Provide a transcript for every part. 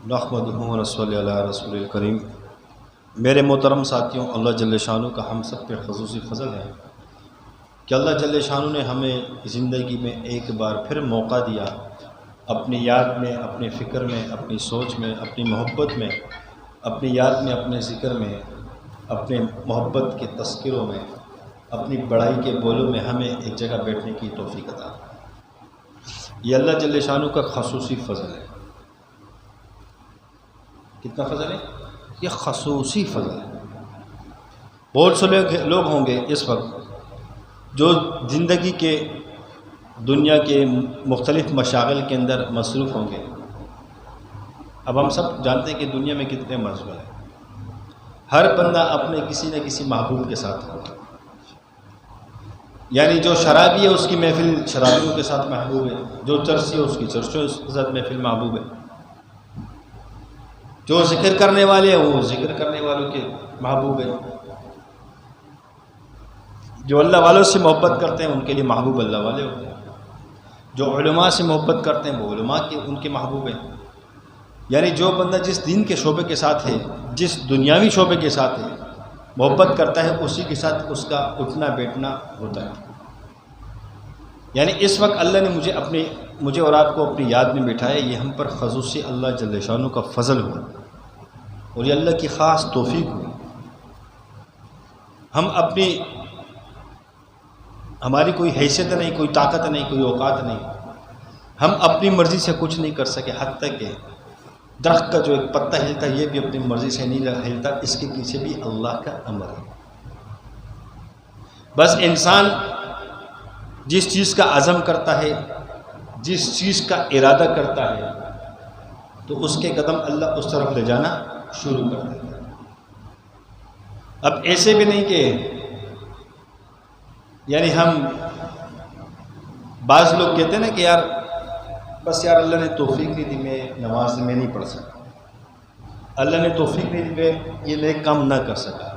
نحمدہ و نصلی علی رسول الکریم۔ میرے محترم ساتھیوں، اللہ جل شانہ کا ہم سب پہ خصوصی فضل ہے کہ اللہ جل شانہ نے ہمیں زندگی میں ایک بار پھر موقع دیا اپنی یاد میں، اپنے فکر میں، اپنی سوچ میں، اپنی محبت میں، اپنی یاد میں، اپنے ذکر میں، اپنے محبت کے تذکروں میں، اپنی بڑائی کے بولوں میں ہمیں ایک جگہ بیٹھنے کی توفیق عطا۔ یہ اللہ جل شانہ کا خصوصی فضل ہے۔ کتنا فضل ہے؟ یہ خصوصی فضل ہے۔ بہت سے لوگ ہوں گے اس وقت جو زندگی کے دنیا کے مختلف مشاغل کے اندر مصروف ہوں گے۔ اب ہم سب جانتے ہیں کہ دنیا میں کتنے مشغول ہیں۔ ہر بندہ اپنے کسی نہ کسی محبوب کے ساتھ ہوتا ہے۔ یعنی جو شرابی ہے اس کی محفل شرابیوں کے ساتھ محبوب ہے، جو چرسی ہے اس کی چرسوں کے ساتھ محفل محبوب ہے، جو ذکر کرنے والے ہیں وہ ذکر کرنے والوں کے محبوب ہے، جو اللہ والوں سے محبت کرتے ہیں ان کے لیے محبوب اللہ والے ہوتے ہیں، جو علماء سے محبت کرتے ہیں وہ علماء کے ان کے محبوب ہیں۔ یعنی جو بندہ جس دین کے شعبے کے ساتھ ہے، جس دنیاوی شعبے کے ساتھ ہے، محبت کرتا ہے، اسی کے ساتھ اس کا اٹھنا بیٹھنا ہوتا ہے۔ یعنی اس وقت اللہ نے مجھے اور آپ کو اپنی یاد میں بٹھایا، یہ ہم پر خصوصی اللہ جل شانہ کا فضل ہوا اور یہ اللہ کی خاص توفیق ہوئی۔ ہماری کوئی حیثیت نہیں، کوئی طاقت نہیں، کوئی اوقات نہیں، ہم اپنی مرضی سے کچھ نہیں کر سکے۔ حتیٰ کہ درخت کا جو ایک پتا ہلتا ہے یہ بھی اپنی مرضی سے نہیں ہلتا، اس کے پیچھے بھی اللہ کا امر ہے۔ بس انسان جس چیز کا عزم کرتا ہے، جس چیز کا ارادہ کرتا ہے، تو اس کے قدم اللہ اس طرف لے جانا شروع کر دیتا ہے۔ اب ایسے بھی نہیں کہ یعنی ہم بعض لوگ کہتے ہیں نا کہ بس اللہ نے توفیق نہیں دی، میں نماز میں نہیں پڑھ سکا، اللہ نے توفیق نہیں دی، میں یہ نیک کام نہ کر سکا،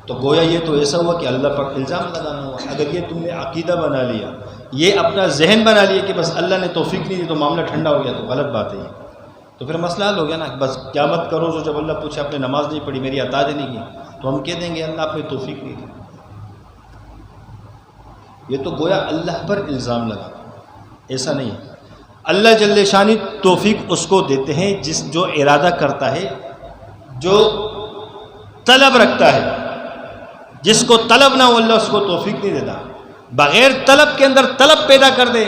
تو گویا یہ تو ایسا ہوا کہ اللہ پر الزام لگانا ہوا۔ اگر یہ تم نے عقیدہ بنا لیا، یہ اپنا ذہن بنا لیا کہ بس اللہ نے توفیق نہیں دی تو معاملہ ٹھنڈا ہو گیا، تو غلط بات ہے یہ۔ تو پھر مسئلہ حل ہو گیا نا، بس قیامت کا روز جب اللہ پوچھے آپ نے نماز نہیں پڑھی، میری عطا نہیں کی، تو ہم کہہ دیں گے اللہ آپ نے توفیق نہیں دی۔ یہ تو گویا اللہ پر الزام لگا، ایسا نہیں ہے۔ اللہ جل شانہ توفیق اس کو دیتے ہیں جو ارادہ کرتا ہے، جو طلب رکھتا ہے۔ جس کو طلب نہ ہو اللہ اس کو توفیق نہیں دیتا۔ بغیر طلب کے اندر طلب پیدا کر دے،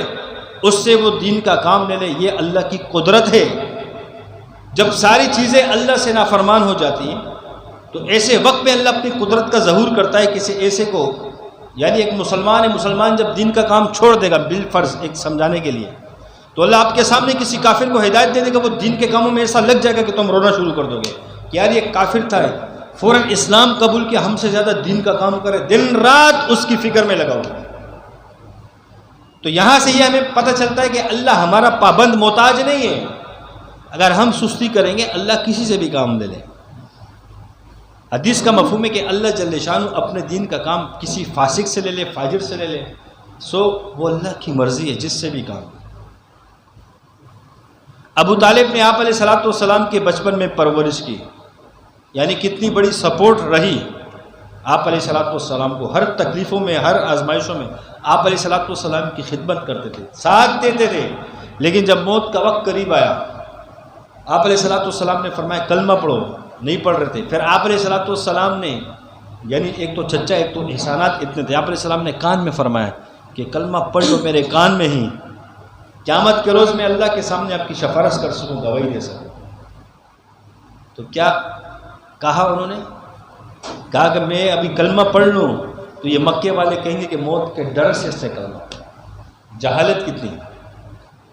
اس سے وہ دین کا کام لے لے، یہ اللہ کی قدرت ہے۔ جب ساری چیزیں اللہ سے نافرمان ہو جاتی ہیں تو ایسے وقت میں اللہ اپنی قدرت کا ظہور کرتا ہے کسی ایسے کو، یعنی ایک مسلمان ہے، مسلمان جب دین کا کام چھوڑ دے گا بالفرض ایک سمجھانے کے لیے، تو اللہ آپ کے سامنے کسی کافر کو ہدایت دے دے گا، وہ دین کے کاموں میں ایسا لگ جائے گا کہ تم رونا شروع کر دو گے کہ یار یہ کافر تھا، فوراً اسلام قبول کیا، ہم سے زیادہ دین کا کام کرے، دن رات اس کی فکر میں لگا ہوا۔ تو یہاں سے یہ ہمیں پتہ چلتا ہے کہ اللہ ہمارا پابند محتاج نہیں ہے۔ اگر ہم سستی کریں گے اللہ کسی سے بھی کام لے لے۔ حدیث کا مفہوم ہے کہ اللہ جل شانہ اپنے دین کا کام کسی فاسق سے لے لے، فاجر سے لے لے، وہ اللہ کی مرضی ہے جس سے بھی کام۔ ابو طالب نے آپ علیہ السلام کے بچپن میں پرورش کی، یعنی کتنی بڑی سپورٹ رہی آپ علیہ السلام کو، ہر تکلیفوں میں، ہر آزمائشوں میں آپ علیہ السلام کی خدمت کرتے تھے، ساتھ دیتے تھے۔ لیکن جب موت کا وقت قریب آیا، آپ علیہ السلام نے فرمایا کلمہ پڑھو، نہیں پڑھ رہے تھے۔ پھر آپ علیہ السلام نے، یعنی ایک تو چچا ایک تو احسانات اتنے تھے، آپ علیہ السلام نے کان میں فرمایا کہ کلمہ پڑھ لو میرے کان میں ہی، قیامت کے روز میں اللہ کے سامنے آپ کی سفارش کر سکوں، گواہی دے سکوں۔ تو کیا کہا انہوں نے؟ کہا کہ میں ابھی کلمہ پڑھ لوں تو یہ مکے والے کہیں گے کہ موت کے ڈر سے اس نے کلمہ پڑھا۔ جہالت کتنی،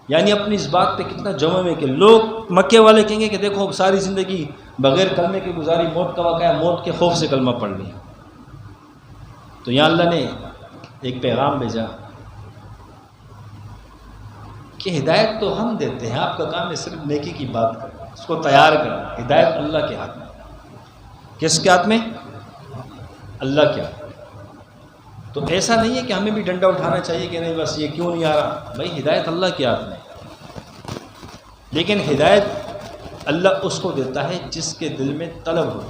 یعنی اپنی اس بات پہ کتنا جمع ہے کہ لوگ مکے والے کہیں گے کہ دیکھو ساری زندگی بغیر کلمے کی گزاری، موت کا واقعہ، موت کے خوف سے کلمہ پڑھ لیا۔ تو یہاں اللہ نے ایک پیغام بھیجا کہ ہدایت تو ہم دیتے ہیں، آپ کا کام ہے صرف نیکی کی بات کرنا، اس کو تیار کرنا۔ ہدایت اللہ کے ہاتھ میں۔ کس کے ہاتھ میں؟ اللہ کے ہاتھ میں۔ تو ایسا نہیں ہے کہ ہمیں بھی ڈنڈا اٹھانا چاہیے کہ نہیں بس یہ کیوں نہیں آ رہا، بھائی ہدایت اللہ کے ہاتھ میں۔ لیکن ہدایت اللہ اس کو دیتا ہے جس کے دل میں طلب ہو۔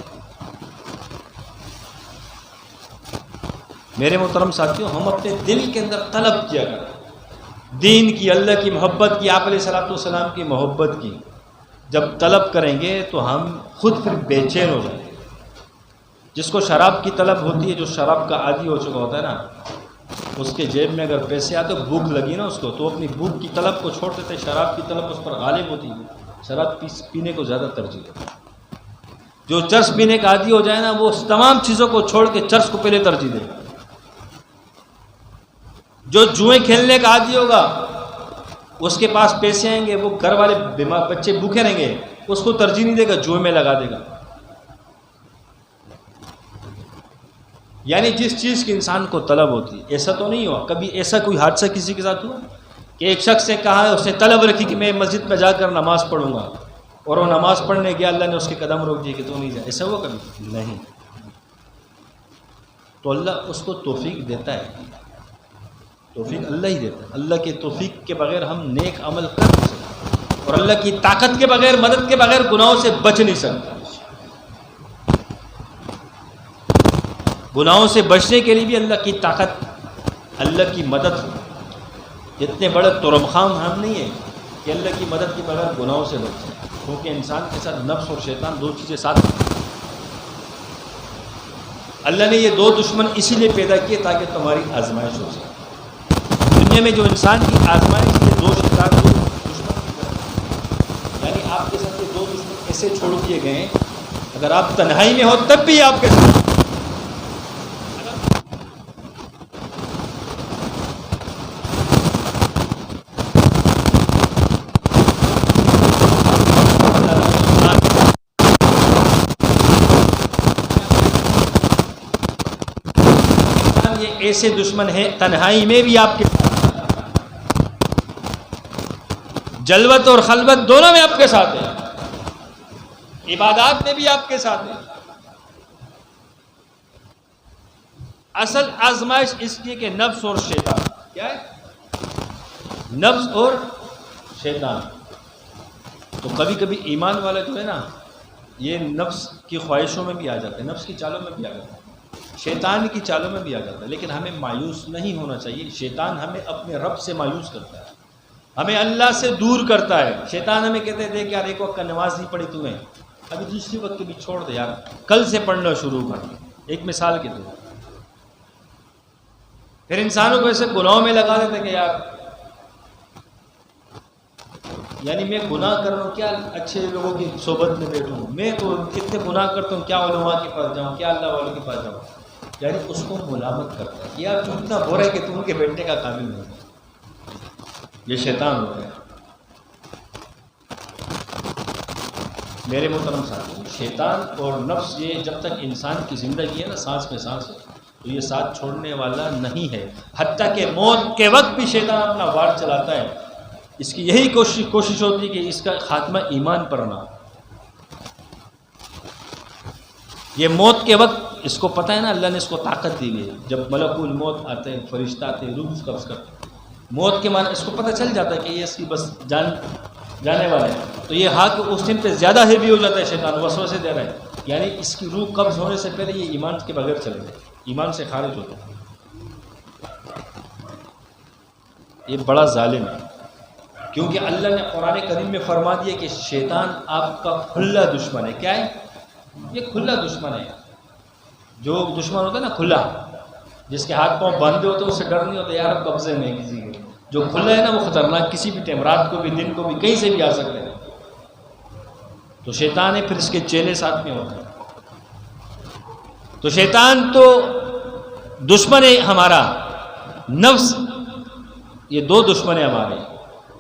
میرے محترم ساتھیوں، ہم اپنے دل کے اندر طلب کیا کریں دین کی، اللہ کی محبت کی، آپ علیہ الصلوۃ والسلام کی محبت کی۔ جب طلب کریں گے تو ہم خود پھر بے چین ہو جائیں گے۔ جس کو شراب کی طلب ہوتی ہے، جو شراب کا عادی ہو چکا ہوتا ہے نا، اس کے جیب میں اگر پیسے آتے، بھوک لگی نا اس کو، تو اپنی بھوک کی طلب کو چھوڑ دیتے، شراب کی طلب اس پر غالب ہوتی ہے، شراب پینے کو زیادہ ترجیح دیتا ہے۔ جو چرس پینے کا عادی ہو جائے نا، وہ تمام چیزوں کو چھوڑ کے چرس کو پہلے ترجیح دے گا۔ جو جوئیں کھیلنے کا عادی ہوگا، اس کے پاس پیسے آئیں گے، وہ گھر والے بچے بھوکے رہیں گے، اس کو ترجیح نہیں دے گا، جوئے میں لگا دے گا۔ یعنی جس چیز کی انسان کو طلب ہوتی ہے، ایسا تو نہیں ہوا کبھی ایسا کوئی حادثہ کسی کے ساتھ ہوا کہ ایک شخص نے کہا ہے، اس نے طلب رکھی کہ میں مسجد میں جا کر نماز پڑھوں گا، اور وہ نماز پڑھنے گیا، اللہ نے اس کے قدم روک دیے کہ تو نہیں جا، ایسا ہوا کبھی نہیں؟ تو اللہ اس کو توفیق دیتا ہے، توفیق اللہ ہی دیتا ہے۔ اللہ کے توفیق کے بغیر ہم نیک عمل کر نہیں سکتے، اور اللہ کی طاقت کے بغیر، مدد کے بغیر گناہوں سے بچ نہیں سکتے۔ گناہوں سے بچنے کے لیے بھی اللہ کی طاقت، اللہ کی مدد ہو۔ اتنے بڑے ترم خام ہم نہیں ہیں کہ اللہ کی مدد کے بغیر گناہوں سے بچ جائیں، کیونکہ انسان کے ساتھ نفس اور شیطان دو چیزیں ساتھ ہیں۔ اللہ نے یہ دو دشمن اسی لیے پیدا کیے تاکہ تمہاری آزمائش ہو سکے۔ دنیا میں جو انسان کی آزمائش، یہ دو شیطان، دو دشمن، یعنی آپ کے ساتھ یہ دو دشمن ایسے چھوڑ دیے گئے ہیں، اگر آپ تنہائی میں ہو تب بھی آپ کے ساتھ، یہ ایسے دشمن ہیں تنہائی میں بھی آپ کے ساتھ، جلوت اور خلوت دونوں میں آپ کے ساتھ ہیں، عبادات میں بھی آپ کے ساتھ ہیں۔ اصل آزمائش اس لیے کہ نفس اور شیطان، کیا ہے؟ نفس اور شیطان۔ تو کبھی کبھی ایمان والا جو ہے نا، یہ نفس کی خواہشوں میں بھی آ جاتا ہے، نفس کی چالوں میں بھی آ جاتا ہے، شیطان کی چالوں میں بھی آ جاتا ہے۔ لیکن ہمیں مایوس نہیں ہونا چاہیے۔ شیطان ہمیں اپنے رب سے مایوس کرتا ہے، ہمیں اللہ سے دور کرتا ہے۔ شیطان ہمیں کہتے ہیں دیکھ یار، ایک وقت کا نماز نہیں پڑھی تمہیں، ابھی دوسری وقت بھی چھوڑ دے یار، کل سے پڑھنا شروع کر۔ ایک مثال کے طور، پھر انسانوں کو ایسے گناہوں میں لگا دیتے کہ یار، یعنی میں گناہ کر رہا ہوں، کیا اچھے لوگوں کی صحبت میں بیٹھوں، میں تو اتنے گناہ کرتا ہوں، کیا علماء کے پاس جاؤں، کیا اللہ والوں کے پاس جاؤں۔ یعنی اس کو ملامت کرتا ہے کہ یار تو اتنا ہو رہا ہے کہ تم کے بیٹھنے کا قابل نہیں۔ یہ شیطان ہوتا ہے۔ میرے محترم ساتھی، شیطان اور نفس، یہ جب تک انسان کی زندگی ہے نا، سانس میں سانس ہے، تو یہ ساتھ چھوڑنے والا نہیں ہے۔ حتیٰ کہ موت کے وقت بھی شیطان اپنا وار چلاتا ہے، اس کی یہی کوشش ہوتی ہے کہ اس کا خاتمہ ایمان پر نہ ہو۔ یہ موت کے وقت، اس کو پتہ ہے نا، اللہ نے اس کو طاقت دی ہوئی ہے۔ جب ملک الموت آتے ہیں، فرشتہ آتے ہیں، روح قبض کرتے ہیں، موت کے معنی اس کو پتہ چل جاتا ہے کہ یہ اس کی بس جانے والا ہے، تو یہ ہاتھ اس دن پہ زیادہ ہیوی ہو جاتا ہے، شیطان وسوسے دے رہا ہے، یعنی اس کی روح قبض ہونے سے پہلے یہ ایمان کے بغیر چلے جائے، ایمان سے خارج ہوتا ہے۔ یہ بڑا ظالم ہے، کیونکہ اللہ نے قرآن کریم میں فرما دیا کہ شیطان آپ کا کھلا دشمن ہے۔ کیا ہے یہ؟ کھلا دشمن ہے۔ جو دشمن ہوتا ہے نا کھلا، جس کے ہاتھ پاؤں باندھے ہوتے ہیں، اس سے ڈر نہیں ہوتا یار اب قبضے میں کسی کے۔ جو کھلا ہے نا، وہ خطرناک، کسی بھی ٹائم، رات کو بھی، دن کو بھی، کہیں سے بھی آ سکتے ہیں۔ تو شیطان ہے، پھر اس کے چیلے ساتھ میں ہوتے ہیں۔ تو شیطان تو دشمن ہے ہمارا، نفس، یہ دو دشمن ہیں ہمارے۔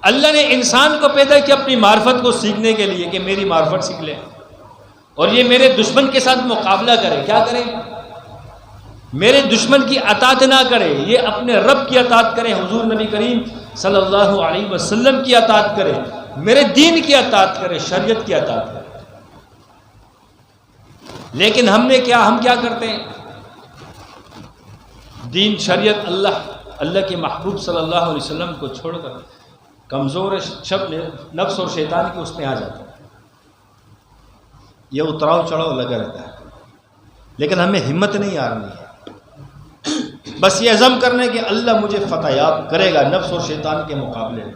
اللہ نے انسان کو پیدا کیا اپنی معرفت کو سیکھنے کے لیے کہ میری معرفت سیکھ لے، اور یہ میرے دشمن کے ساتھ مقابلہ کرے۔ کیا کرے؟ میرے دشمن کی اطاعت نہ کرے، یہ اپنے رب کی اطاعت کرے، حضور نبی کریم صلی اللہ علیہ وسلم کی اطاعت کرے، میرے دین کی اطاعت کرے، شریعت کی اطاعت کرے۔ لیکن ہم کیا کرتے ہیں؟ دین، شریعت، اللہ کے محبوب صلی اللہ علیہ وسلم کو چھوڑ کر کمزور نفس اور شیطان کی اس میں آ جاتا ہے۔ یہ اتراؤ چڑھاؤ لگا رہتا ہے، لیکن ہمیں ہمت نہیں آ رہی ہے۔ بس یہ عزم کرنے کہ اللہ مجھے فتح یاب کرے گا نفس اور شیطان کے مقابلے میں۔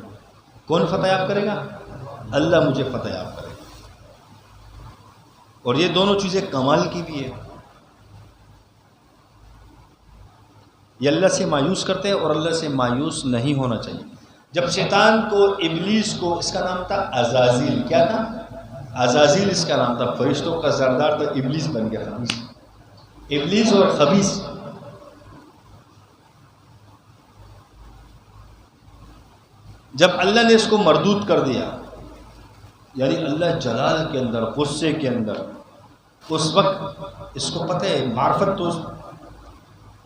کون فتح یاب کرے گا؟ اللہ مجھے فتح یاب کرے گا۔ اور یہ دونوں چیزیں کمال کی بھی ہے۔ یہ اللہ سے مایوس کرتے ہیں اور اللہ سے مایوس نہیں ہونا چاہیے۔ جب شیطان کو، ابلیس کو، اس کا نام تھا عزازیل، کیا تھا؟ عزازیل اس کا نام تھا، فرشتوں کا سردار، تو ابلیس بن گیا خبیث، ابلیس اور خبیث۔ جب اللہ نے اس کو مردود کر دیا، یعنی اللہ جلال کے اندر، غصے کے اندر، اس وقت اس کو پتہ ہے معرفت تو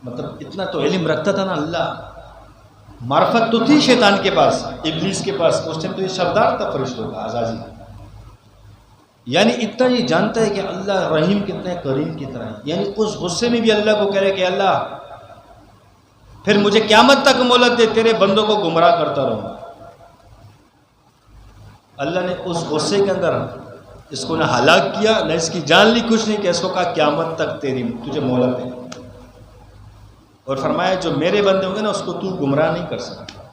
مطلب اتنا تو علم رکھتا تھا نا اللہ، معرفت تو تھی شیطان کے پاس، ابلیس کے پاس، اس ٹائم تو یہ سردار تھا فرشتوں کا، عزازیل، یعنی اتنا یہ جانتا ہے کہ اللہ رحیم کتنا ہے، کریم کتنا ہے، یعنی اس غصے میں بھی اللہ کو کہہ رہے کہ اللہ پھر مجھے قیامت تک مہلت دے، تیرے بندوں کو گمراہ کرتا رہوں۔ اللہ نے اس غصے کے اندر اس کو نہ ہلاک کیا، نہ اس کی جان لی، کچھ نہیں، کہ اس کو کہا قیامت تک تجھے مہلت ہے، اور فرمایا جو میرے بندے ہوں گے نا اس کو تو گمراہ نہیں کر سکتا،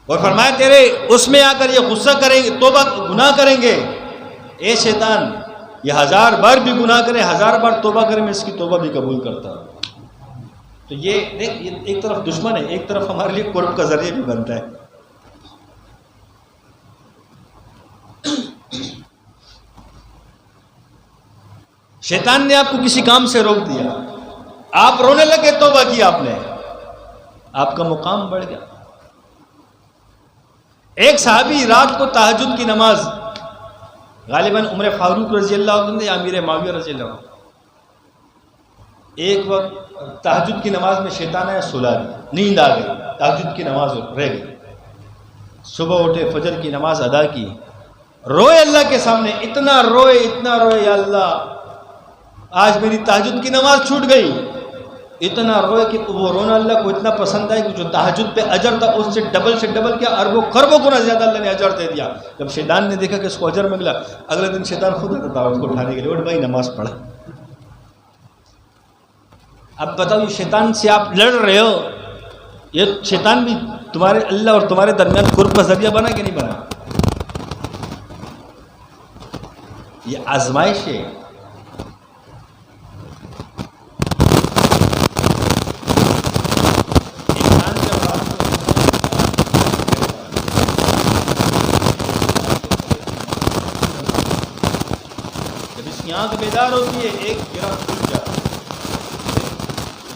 اور فرمایا تیرے اس میں آ کر یہ غصہ کریں گے، توبہ گناہ کریں گے، اے شیطان یہ 1000 بار بھی گناہ کرے، 1000 بار توبہ کرے، میں اس کی توبہ بھی قبول کرتا ہوں۔ تو یہ دیکھ، یہ ایک طرف دشمن ہے، ایک طرف ہمارے لیے قرب کا ذریعہ بھی بنتا ہے۔ شیطان نے آپ کو کسی کام سے روک دیا، آپ رونے لگے، توبہ کی آپ نے، آپ کا مقام بڑھ گیا۔ ایک صحابی رات کو تہجد کی نماز، غالباً عمر فاروق رضی اللہ عنہ یا امیر معاویہ رضی اللہ عنہ، ایک وقت تہجد کی نماز میں شیطان آیا، سلا دیا، نیند آ گئی، تہجد کی نماز رہ گئی، صبح اٹھے، فجر کی نماز ادا کی، روئے اللہ کے سامنے، اتنا روئے یا اللہ آج میری تہجد کی نماز چھوٹ گئی، اتنا روئے کہ وہ رونا اللہ کو اتنا پسند آئے کہ جو تہجد پہ اجر تھا اس سے ڈبل کیا، اربوں خربوں گنا زیادہ اللہ نے اجر دے دیا۔ جب شیطان نے دیکھا کہ اس کو اجر ملا، اگلے دن شیطان خود آتا تھا اس کو اٹھانے کے لیے، اٹھ بھائی نماز پڑھا۔ اب بتاؤ یہ شیطان سے آپ لڑ رہے ہو، یہ شیطان بھی تمہارے اللہ اور تمہارے درمیان قرب کا ذریعہ بنا کہ نہیں بنا؟ یہ آزمائش ہے۔ جب اس کی آنکھ بیدار ہوتی ہے، ایک گرہ کھل جاتا ہے،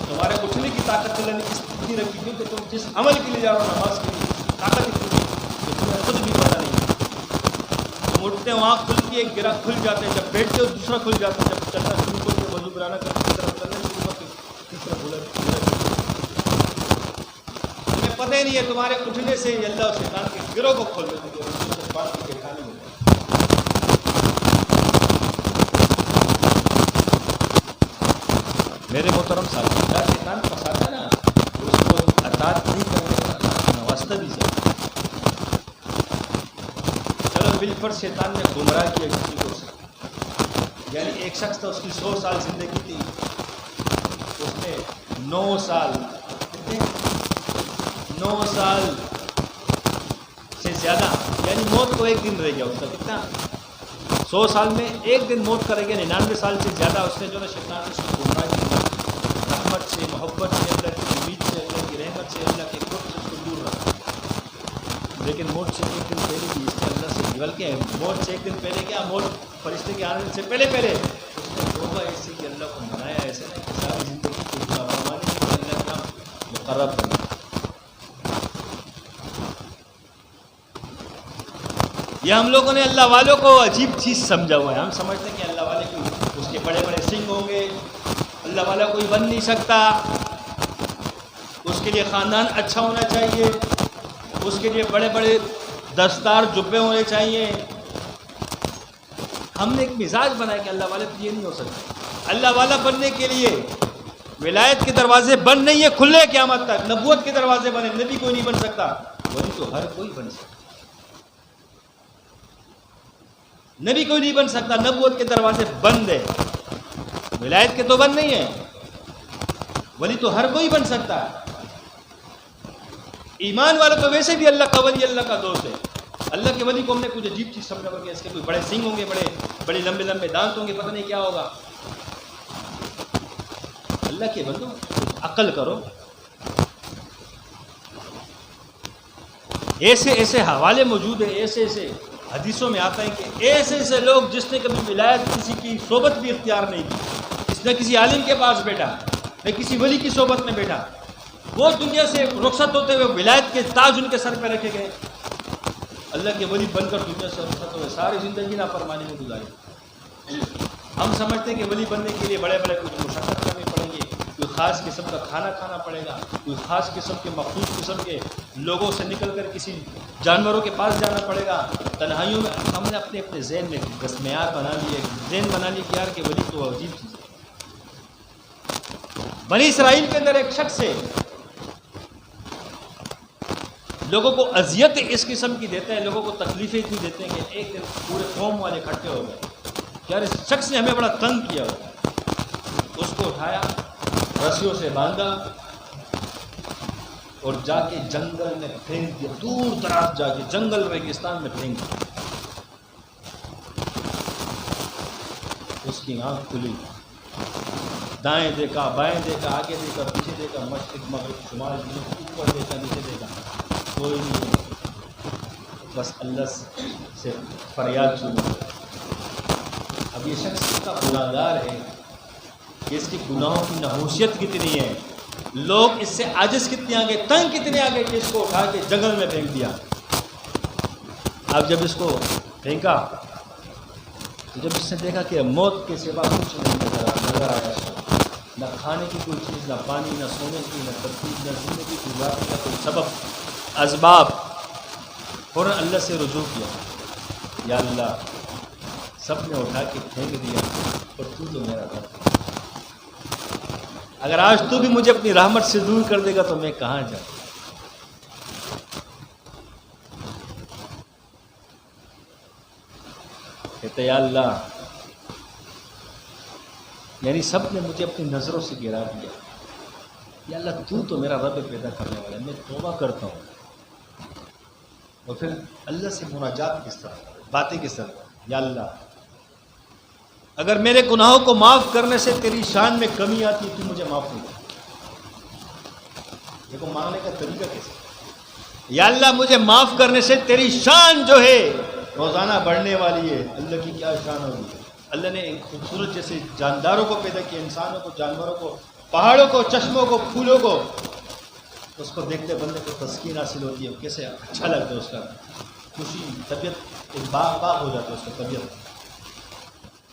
تمہارے اٹھنے کی طاقت اللہ نے اس طرح رکھی تھی کہ تم جس عمل کے لیے جا رہے ہو، نماز کے لیے، طاقت اتنی کہ تمہیں خود بھی پتہ نہیں۔ تم اٹھتے ہو، آنکھ کھلتی ہے، ایک گرہ کھل جاتے ہیں، جب بیٹھتے ہو دوسرا کھل جاتا ہے، جب چلنا شروع کرتے ہو، وضو کرانا کرتے اس طرف چلنا شروع کرتے تیسرا کھلا، تمہیں پتہ ہی نہیں ہے، تمہارے اٹھنے سے اللہ اور شیطان کے گروہ کو کھول دیتے ہیں، اور اس بات کی کہانی ہوتی ہے۔ میرے محترم ساتھی، شیطان پساتا ہے نا، اس کو اطاعت نہیں کرنے کا نوازتا بھی زیادہ۔ چلو بالفرض شیطان نے گمراہ کیا کسی کو، یعنی ایک شخص تھا، اس کی 100 سال زندگی تھی، اس نے 9 سال، کتنے؟ 9 سال سے زیادہ، یعنی موت کو ایک دن رہ گیا اس کا، کتنا؟ 100 سال میں ایک دن موت کا رہ گیا، 99 سال سے زیادہ اس نے جو ہے شیطان نے اس کو گمراہ کیا، رحمت سے، محبت سے، اللہ کی امید سے، اللہ کی رحمت سے، اللہ کے قرب سے اس کو دور رکھا۔ لیکن موت سے ایک دن پہلے بھی اس نے اللہ سے نکل کے، موت سے ایک دن پہلے کیا، موت فرشتے کے آنے سے پہلے اس نے توبہ ایسی کہ اللہ کو منایا، ایسے نہیں کہ ساری زندگی کو فرمانے کے اللہ کا مقرب بنا۔ یہ ہم لوگوں نے اللہ والوں کو عجیب چیز سمجھا ہوا ہے، ہم سمجھتے ہیں کہ اللہ والے کو اس کے بڑے بڑے سنگ ہوں گے، اللہ والا کوئی بن نہیں سکتا، اس کے لیے خاندان اچھا ہونا چاہیے، اس کے لیے بڑے بڑے دستار جبے ہونے چاہیے۔ ہم نے ایک مزاج بنایا کہ اللہ والے تو یہ نہیں ہو سکتا۔ اللہ والا بننے کے لیے ولایت کے دروازے بند نہیں ہے، کھلے قیامت تک، نبوت کے دروازے بنے، نبی کوئی نہیں بن سکتا، ولی تو ہر کوئی بن سکتا۔ نبی کوئی نہیں بن سکتا، نبوت کے دروازے بند ہیں، ولایت کے تو بند نہیں ہیں، ولی تو ہر کوئی بن سکتا ہے۔ ایمان والا تو ویسے بھی اللہ کا ولی، اللہ کا دوست ہے۔ اللہ کے ولی کو ہم نے کچھ عجیب چیز سمجھا کہ اس کے کوئی بڑے سینگ ہوں گے، بڑے لمبے لمبے دانت ہوں گے، پتہ نہیں کیا ہوگا۔ اللہ کے بندو عقل کرو۔ ایسے ایسے حوالے موجود ہیں، ایسے ایسے حدیثوں میں آتا ہے کہ ایسے ایسے لوگ جس نے کبھی ولایت کسی کی صحبت بھی اختیار نہیں کی، جس نے کسی عالم کے پاس بیٹھا، نہ کسی ولی کی صحبت میں بیٹھا، وہ دنیا سے رخصت ہوتے ہوئے ولایت کے تاج ان کے سر پہ رکھے گئے، اللہ کے ولی بن کر دنیا سے رخصت ہوئے، ساری زندگی نافرمانی میں گزاری۔ ہم سمجھتے ہیں کہ ولی بننے کے لیے بڑے بڑے کچھ مشقت کرنی پڑیں گی، کوئی خاص قسم کا کھانا کھانا پڑے گا، کوئی خاص قسم کے مخصوص قسم کے لوگوں سے نکل کر کسی جانوروں کے پاس جانا پڑے گا، تنہائیوں میں۔ ہم نے اپنے اپنے ذہن میں معیار بنا لیے، ذہن بنا لیے کہ یار کہ ولی تو عجیب چیز ہے۔ بنی اسرائیل کے اندر ایک شخص ہے، لوگوں کو اذیت اس قسم کی دیتے ہیں، لوگوں کو تکلیفیں اتنی دیتے ہیں کہ ایک دن پورے قوم والے اکٹھے ہو گئے کہ یار اس شخص نے ہمیں بڑا تنگ کیا ہوا۔ اس کو اٹھایا، رسیوں سے باندھا اور جا کے جنگل میں پھینک دیا، دور دراز جا کے جنگل ریگستان میں پھینک دیا۔ اس کی آنکھ کھلی، دائیں دیکھا، بائیں دیکھا، آگے دیکھا، پیچھے دیکھا، مشرق مغرب شمال جنوب، اوپر دیکھا، نیچے دیکھا، کوئی نہیں، بس اللہ سے فریاد سنی۔ اب یہ شخص کا گناہ گار ہے کہ اس کی گناہوں کی نحوست کتنی ہے، لوگ اس سے عاجز کتنے آگے، تنگ کتنے آگے کہ اس کو اٹھا کے جنگل میں پھینک دیا۔ اب جب اس کو پھینکا تو جب اس نے دیکھا کہ موت کے سوا کچھ نہیں نظر آیا، نہ کھانے کی کوئی چیز، نہ پانی، نہ سونے کی، نہ ترتیب، نہ زندگی گزارنے کا کوئی سبب، اسباب، فوراً اللہ سے رجوع کیا، یا اللہ سب نے اٹھا کے پھینک دیا اور تو میرا رب، اگر آج تو بھی مجھے اپنی رحمت سے دور کر دے گا تو میں کہاں جاؤں۔ کہتے یا اللہ، یعنی سب نے مجھے اپنی نظروں سے گرا دیا، یا اللہ تو میرا رب پیدا کرنے والا ہے، میں توبہ کرتا ہوں۔ اور پھر اللہ سے مناجات کس طرح، باتیں کس طرح، یا اللہ اگر میرے گناہوں کو معاف کرنے سے تیری شان میں کمی آتی تو مجھے معاف نہیں کر۔ دیکھو مانگنے کا طریقہ کیسے، یا اللہ مجھے معاف کرنے سے تیری شان جو ہے روزانہ بڑھنے والی ہے۔ اللہ کی کیا شان ہوگی، اللہ نے خوبصورت جیسے جانداروں کو پیدا کیا، انسانوں کو، جانوروں کو، پہاڑوں کو، چشموں کو، پھولوں کو، اس کو دیکھتے بندے کو تسکین حاصل ہوتی ہے، کیسے اچھا لگتا ہے، اس کا خوشی، طبیعت ایک باغ ہو جاتا ہے اس کا طبیعت۔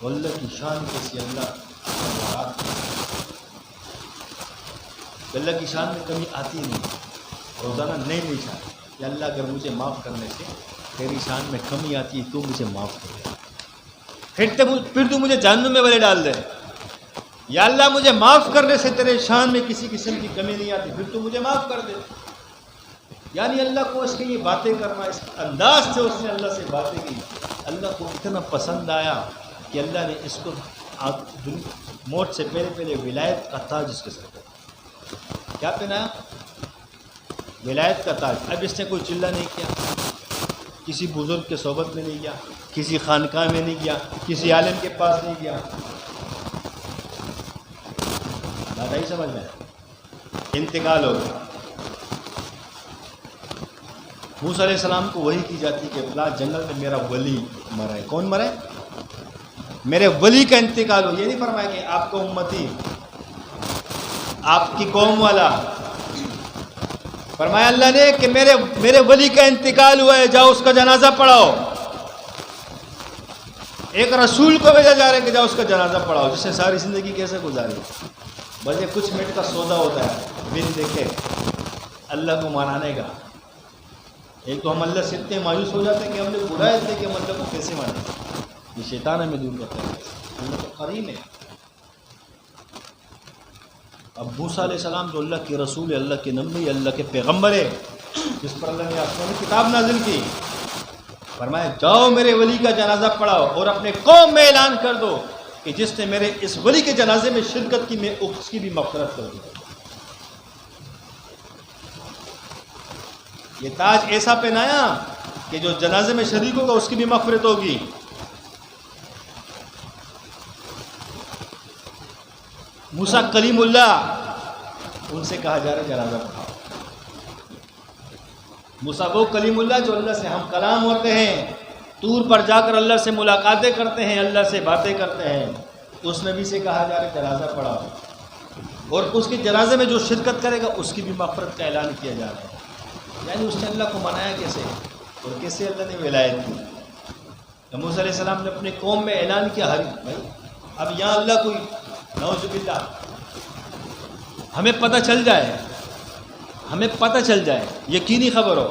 اللہ کی شان کیسی، اللہ کی شان میں کمی آتی نہیں، روزانہ نہیں چاہتی کہ اللہ اگر مجھے معاف کرنے سے تیری شان میں کمی آتی ہے تو مجھے معاف کر دے، پھر تو مجھے جہنم میں بلے ڈال دے، یا اللہ مجھے معاف کرنے سے تیرے شان میں کسی قسم کی کمی نہیں آتی، پھر تو مجھے معاف کر دے۔ یعنی اللہ کو اس کی یہ باتیں کرنا، اس انداز سے اس نے اللہ سے باتیں کی، اللہ کو اتنا پسند آیا کہ اللہ نے اس کو موت سے پہلے ولایت کا تاج اس کے سر پہ کیا پہنایا، ولایت کا تاج۔ اب اس نے کوئی چلہ نہیں کیا، کسی بزرگ کے صحبت میں نہیں گیا، کسی خانقاہ میں نہیں گیا، کسی عالم کے پاس نہیں گیا، بات ہی سمجھ میں انتقال ہو گیا۔ موسیٰ علیہ السلام کو وحی کی جاتی کہ فلاں جنگل میں میرا ولی مرا ہے۔ کون مرا ہے؟ میرے ولی کا انتقال ہو۔ یہ نہیں فرمایا کہ آپ کو امتی، آپ کی قوم والا، فرمایا اللہ نے کہ میرے ولی کا انتقال ہوا ہے، جاؤ اس کا جنازہ پڑھاؤ۔ ایک رسول کو بھیجا جا رہا ہے کہ جاؤ اس کا جنازہ پڑھاؤ، جس نے ساری زندگی کیسے گزاری، بس یہ کچھ منٹ کا سودا ہوتا ہے، بن دیکھے اللہ کو منانے کا۔ ایک تو ہم اللہ سے اتنے مایوس ہو جاتے ہیں کہ ہم نے برائے تھے کہ ہم اللہ کو کیسے مانیں، یہ شیطان ہمیں دور کرتا ہے، اللہ تو کریم ہے۔ اب موسیٰ علیہ السلام جو اللہ کے رسول ہے، اللہ کے نبی، اللہ کے پیغمبر ہے، جس پر اللہ نے آسمانی کتاب نازل کی، فرمایا جاؤ میرے ولی کا جنازہ پڑھاؤ اور اپنے قوم میں اعلان کر دو کہ جس نے میرے اس ولی کے جنازے میں شرکت کی میں اس کی بھی مغفرت کر دوں. یہ تاج ایسا پہنایا کہ جو جنازے میں شریک ہوگا اس کی بھی مغفرت ہوگی. موسیٰ کلیم اللہ ان سے کہا جا رہا ہے جنازہ پڑھاؤ. موسیٰ وہ کلیم اللہ جو اللہ سے ہم کلام ہوتے ہیں, طور پر جا کر اللہ سے ملاقاتیں کرتے ہیں, اللہ سے باتیں کرتے ہیں. اس نبی سے کہا جا رہا ہے جنازہ پڑھاؤ, اور اس کے جنازے میں جو شرکت کرے گا اس کی بھی مغفرت کا اعلان کیا جا رہا ہے. یعنی اس نے اللہ کو منایا کیسے اور کیسے اللہ نے ولایت کی. موسیٰ علیہ السلام نے اپنے قوم میں اعلان کیا ہر بھائی اب یہاں اللہ کوئی نعوذ باللہ ہمیں پتہ چل جائے یقینی خبر ہو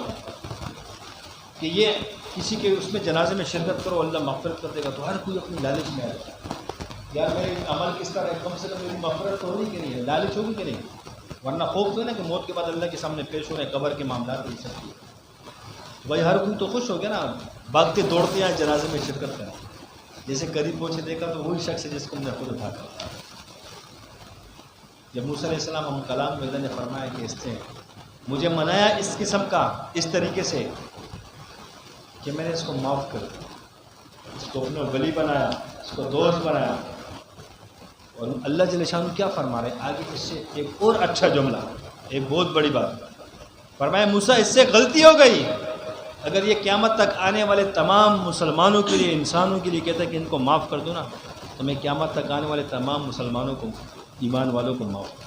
کہ یہ کسی کے اس میں جنازے میں شرکت کرو اللہ مغفرت کر دے گا, تو ہر کوئی اپنی لالچ میں آئے گا یار میرے عمل کس طرح ہے, کم سے کم میری مغفرت تو ہونی کہ نہیں ہے, لالچ ہوگی کہ نہیں, ورنہ خوف تو ہے نا کہ موت کے بعد اللہ کے سامنے پیش ہو رہے ہیں, قبر کے معاملات نہیں سکتی. بھائی ہر کوئی تو خوش ہو گیا نا, بھاگتے دوڑتے آئے جنازے میں شرکت کریں. جیسے قریب پہنچے دیکھا تو وہی شخص ہے جس کو ہم نے خود اٹھا کر. جب موسیٰ علیہ السلام ہم کلام میں اللہ نے فرمایا کہ اس نے مجھے منایا اس قسم کا اس طریقے سے کہ میں نے اس کو معاف کر دیا, اس کو اپنا ولی بنایا, اس کو دوست بنایا. اور اللہ جل شانہ کیا فرما رہے ہیں آگے اس سے ایک اور اچھا جملہ, ایک بہت بڑی بات فرمایا موسیٰ اس سے غلطی ہو گئی, اگر یہ قیامت تک آنے والے تمام مسلمانوں کے لیے انسانوں کے لیے کہتا ہے کہ ان کو معاف کر دو نا, تو میں قیامت تک آنے والے تمام مسلمانوں کو ایمان والوں کو معاف کر,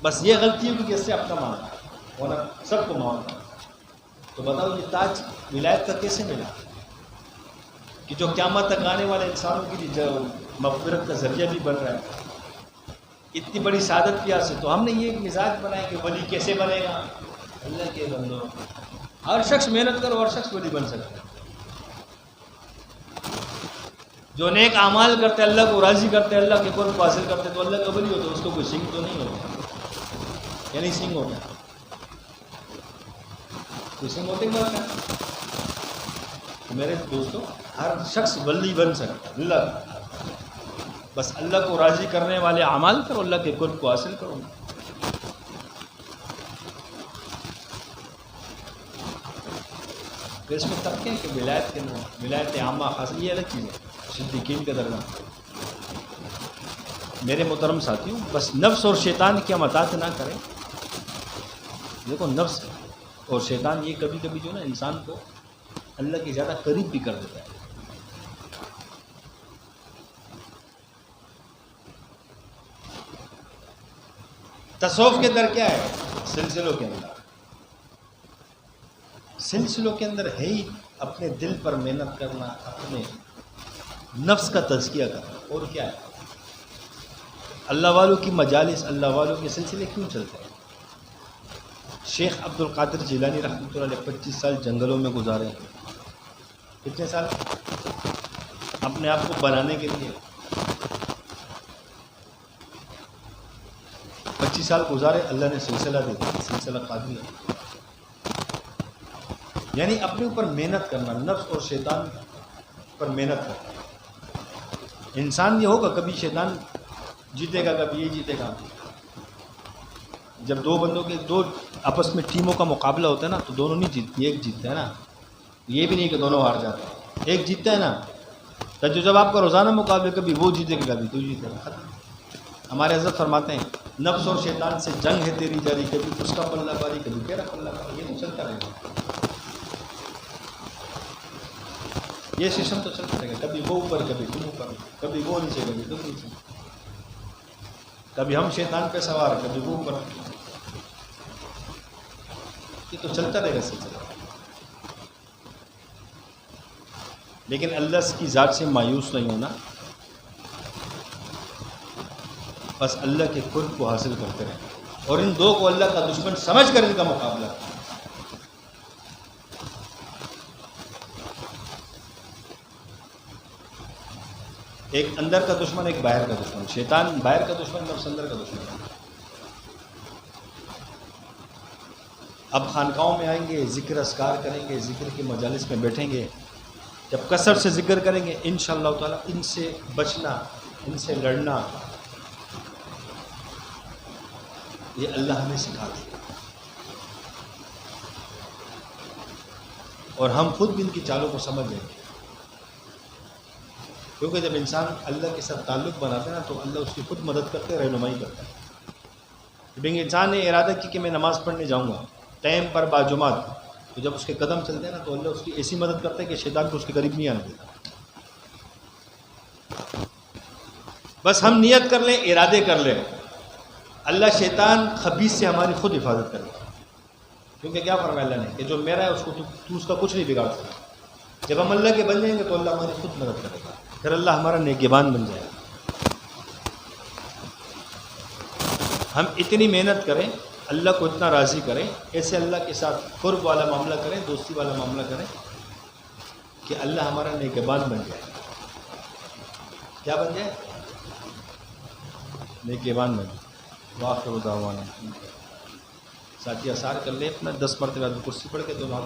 بس یہ غلطی ہوگی کہ اس سے اپنا معاف اور سب کو معاف کر. تو بتاؤ یہ تاج ولایت کا کیسے ملا کہ جو قیامت تک آنے والے انسانوں کے لیے جو مغفرت کا ذریعہ بھی بن رہا ہے, اتنی بڑی سعادت کی حاصل. تو ہم نے یہ ایک مزاج بنایا کہ ولی کیسے بنے گا, اللہ کے بندوں ہر شخص محنت کرو, ہر شخص ولی بن سکتا ہے. جو نیک اعمال کرتے اللہ کو راضی کرتے اللہ کے قرب کو حاصل کرتے تو اللہ کا ولی ہوتا, اس کو کوئی سنگ تو نہیں ہوتا, یعنی سنگ ہوتا ہے کوئی سنگ ہوتے بات ہے. میرے دوستوں ہر شخص ولی بن سکتا ہے اللہ, بس اللہ کو راضی کرنے والے اعمال کرو, اللہ کے قرب کو حاصل کرو. پھر اس میں طبقے ہیں کہ ولایت کے اندر ولایت عامہ خاص یہ الگ چیز ہے, صدیقین کا درجہ. میرے محترم ساتھیوں بس نفس اور شیطان کی ہم اطاعت نہ کریں. دیکھو نفس اور شیطان یہ کبھی کبھی جو نا انسان کو اللہ کے زیادہ قریب بھی کر دیتا ہے. تصوف کے اندر کیا ہے, سلسلوں کے اندر ہے ہی اپنے دل پر محنت کرنا, اپنے نفس کا تزکیہ کرنا. اور کیا ہے اللہ والوں کی مجالس, اللہ والوں کے سلسلے کیوں چلتے ہیں. شیخ عبد القادر جیلانی رحمۃ اللہ علیہ 25 سال جنگلوں میں گزارے ہیں. کتنے سال اپنے آپ کو بنانے کے لیے 25 سال گزارے, اللہ نے سلسلہ دے دیا, سلسلہ قادریہ. یعنی اپنے اوپر محنت کرنا, نفس اور شیطان پر محنت کرنا. انسان یہ ہوگا کبھی شیطان جیتے گا کبھی یہ جیتے گا. جب دو بندوں کے دو آپس میں ٹیموں کا مقابلہ ہوتا ہے نا تو دونوں نہیں جیتتی, ایک جیتتا ہے نا. یہ بھی نہیں کہ دونوں ہار جاتے ہیں, ایک جیتتا ہے نا. تو جب آپ کا روزانہ مقابلہ کبھی وہ جیتے گا کبھی تو جیتے گا, ختم. ہمارے حضرت فرماتے ہیں نفس اور شیطان سے جنگ ہے تیری جاری, کبھی اس کا پلہ باری کبھی تیرا پلہ باری. یہ تو چلتا رہے گا, یہ سسٹم تو چلتا رہے گا. کبھی وہ اوپر کبھی تم اوپر, کبھی وہ نیچے کبھی تم نیچے, کبھی ہم شیطان پہ سوار کبھی وہ اوپر. یہ تو چلتا رہے گا سلسلہ. لیکن اللہ کی ذات سے مایوس نہیں ہونا, بس اللہ کے قرب کو حاصل کرتے رہیں, اور ان دو کو اللہ کا دشمن سمجھ کر ان کا مقابلہ کریں. ایک اندر کا دشمن, ایک باہر کا دشمن. شیطان باہر کا دشمن, نفس اندر کا دشمن. اب خانقاہوں میں آئیں گے، ذکر اذکار کریں گے، ذکر کی مجالس میں بیٹھیں گے، جب کثرت سے ذکر کریں گے انشاءاللہ تعالیٰ ان سے بچنا، ان سے لڑنا، یہ اللہ ہمیں سکھا دے اور ہم خود بھی ان کی چالوں کو سمجھ لیں گے، کیونکہ جب انسان اللہ کے ساتھ تعلق بناتا ہے نا تو اللہ اس کی خود مدد کرتے ہیں، رہنمائی کرتا ہے۔ جب انسان نے ارادہ کی کہ میں نماز پڑھنے جاؤں گا ٹائم پر باجماعت، تو جب اس کے قدم چلتے ہیں نا تو اللہ اس کی ایسی مدد کرتا ہے کہ شیطان کو اس کے قریب نہیں آنے دیتا۔ بس ہم نیت کر لیں، ارادے کر لیں، اللہ شیطان خبیث سے ہماری خود حفاظت کرے گا، کیونکہ کیا فرمایا اللہ نے کہ جو میرا ہے اس کو تو اس کا کچھ نہیں بگاڑ سکتا۔ جب ہم اللہ کے بن جائیں گے تو اللہ ہماری خود مدد کرے گا، پھر اللہ ہمارا نگہبان بن جائے گا۔ ہم اتنی محنت کریں، اللہ کو اتنا راضی کریں، ایسے اللہ کے ساتھ قرب والا معاملہ کریں، دوستی والا معاملہ کریں کہ اللہ ہمارا نگہبان بن جائے۔ کیا بن جائے؟ نگہبان بن جائے۔ وآخر دعوانا، ساتھی اثار کر لیں اپنا 10 مرتبہ کرسی پڑھ کے دونوں